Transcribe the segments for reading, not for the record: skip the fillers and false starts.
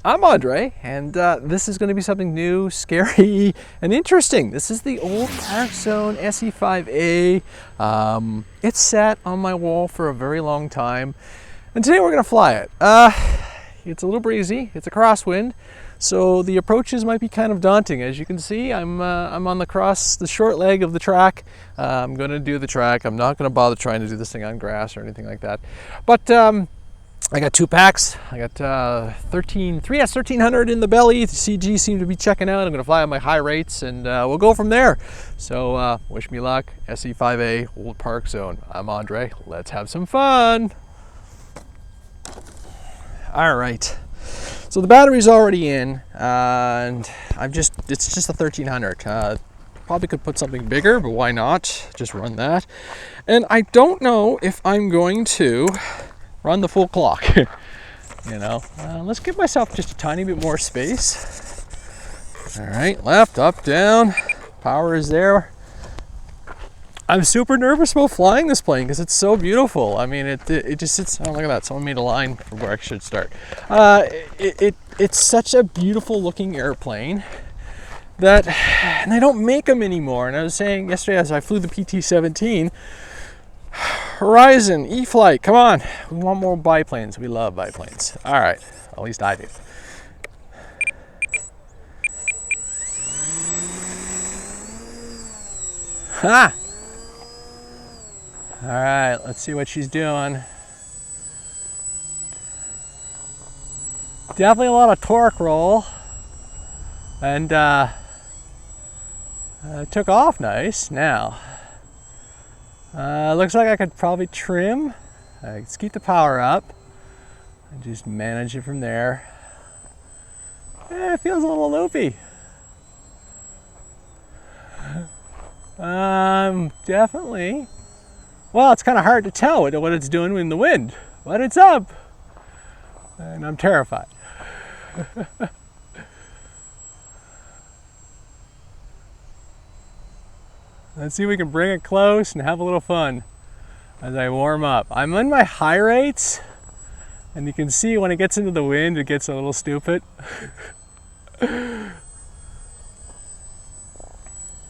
I'm Andre, and this is going to be something new, scary, and interesting. This is the old Parkzone SE5a. It's sat on my wall for a very long time, and today we're going to fly it. It's a little breezy, it's a crosswind, so the approaches might be kind of daunting. As you can see, I'm on the short leg of the track. I'm going to do the track. I'm not going to bother trying to do this thing on grass or anything like that. But I got 2 packs. I got 1300 in the belly. The CG seemed to be checking out. I'm going to fly on my high rates, and we'll go from there. So wish me luck. SE5a, Old Parkzone. I'm Andre. Let's have some fun. All right. So the battery's already in, and it's just a 1300. Probably could put something bigger, but why not? Just run that. And I don't know if I'm going to run the full clock. Let's give myself just a tiny bit more space. All right, left, up, down. Power is there. I'm super nervous about flying this plane because it's so beautiful. I mean, it just sits. Oh, look at that! Someone made a line for where I should start. It's such a beautiful looking airplane and they don't make them anymore. And I was saying yesterday as I flew the PT-17. Horizon, e-flite, come on. We want more biplanes. We love biplanes. All right, at least I do. Ha! All right, let's see what she's doing. Definitely a lot of torque roll. And took off nice now. Looks like I could probably trim. Let's keep the power up and just manage it from there. It feels a little loopy. Definitely. Well, it's kind of hard to tell what it's doing in the wind, but it's up. And I'm terrified. Let's see if we can bring it close and have a little fun as I warm up. I'm in my high rates, and you can see when it gets into the wind, it gets a little stupid.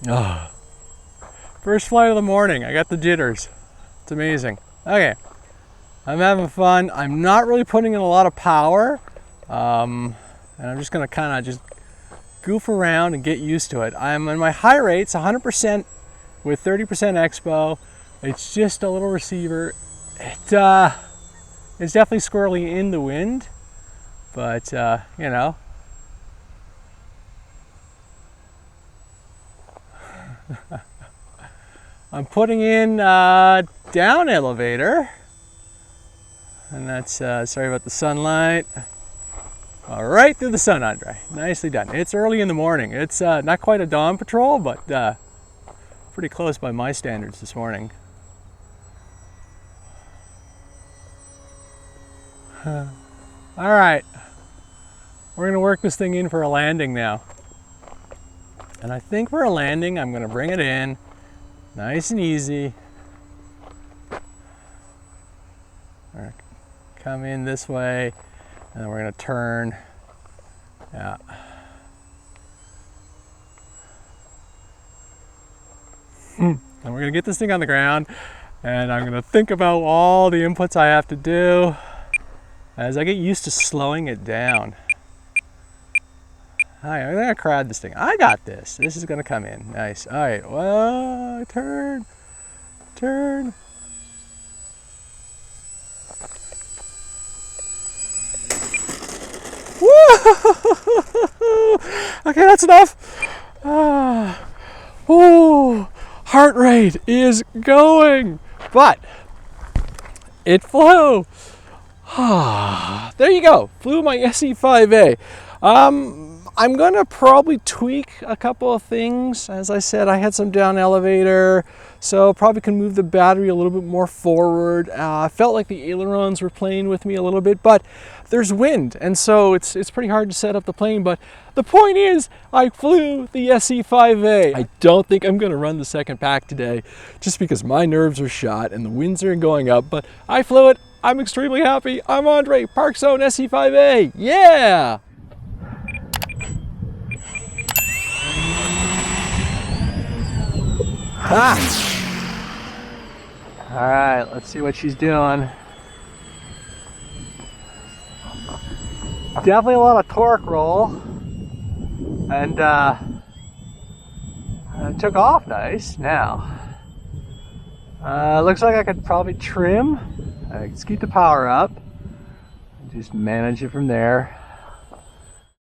Oh. First flight of the morning, I got the jitters. It's amazing. Okay, I'm having fun. I'm not really putting in a lot of power, and I'm just gonna kind of just goof around and get used to it. I'm in my high rates, 100%. With 30% expo. It's just a little receiver. It's definitely squirrely in the wind, but I'm putting in down elevator, and that's sorry about the sunlight. All right through the sun, Andre. Nicely done. It's early in the morning. It's not quite a dawn patrol, but pretty close by my standards this morning. All right, we're gonna work this thing in for a landing now. And I think for a landing, I'm gonna bring it in nice and easy. We're gonna come in this way, and then we're gonna turn. Yeah. And we're gonna get this thing on the ground, and I'm gonna think about all the inputs I have to do as I get used to slowing it down. All right, I'm gonna crowd this thing. I got this. This is gonna come in. Nice. All right, well, turn. Woo! Okay, that's enough. Whoa. Heart rate is going, but it flew. There you go. Flew my SE5a. I'm gonna probably tweak a couple of things. As I said, I had some down elevator, so probably can move the battery a little bit more forward. I felt like the ailerons were playing with me a little bit, but there's wind, and so it's pretty hard to set up the plane. But the point is, I flew the SE5a. I don't think I'm gonna run the second pack today, just because my nerves are shot and the winds are going up, but I flew it. I'm extremely happy. I'm Andre, Parkzone SE5a. Yeah! All right, let's see what she's doing. Definitely a lot of torque roll, and it took off nice. Now, looks like I could probably trim. Let's keep the power up. Just manage it from there.